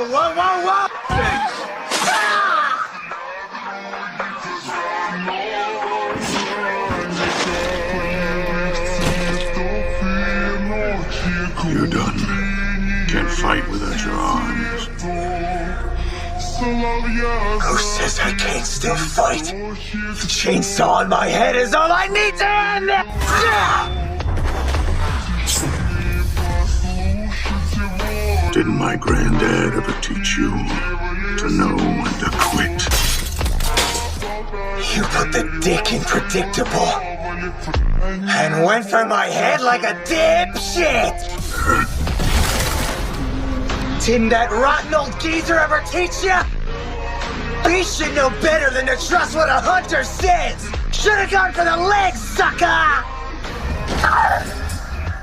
whoa, whoa, whoa! You're done. Can't fight without your arms. Who says I can't still fight? The chainsaw on my head is all I need to end it! Didn't my granddad ever teach you to know when to quit? You put the dick in predictable and went for my head like a dipshit! Didn't that rotten old geezer ever teach ya? You should know better than to trust what a hunter says! Should've gone for the legs, sucker!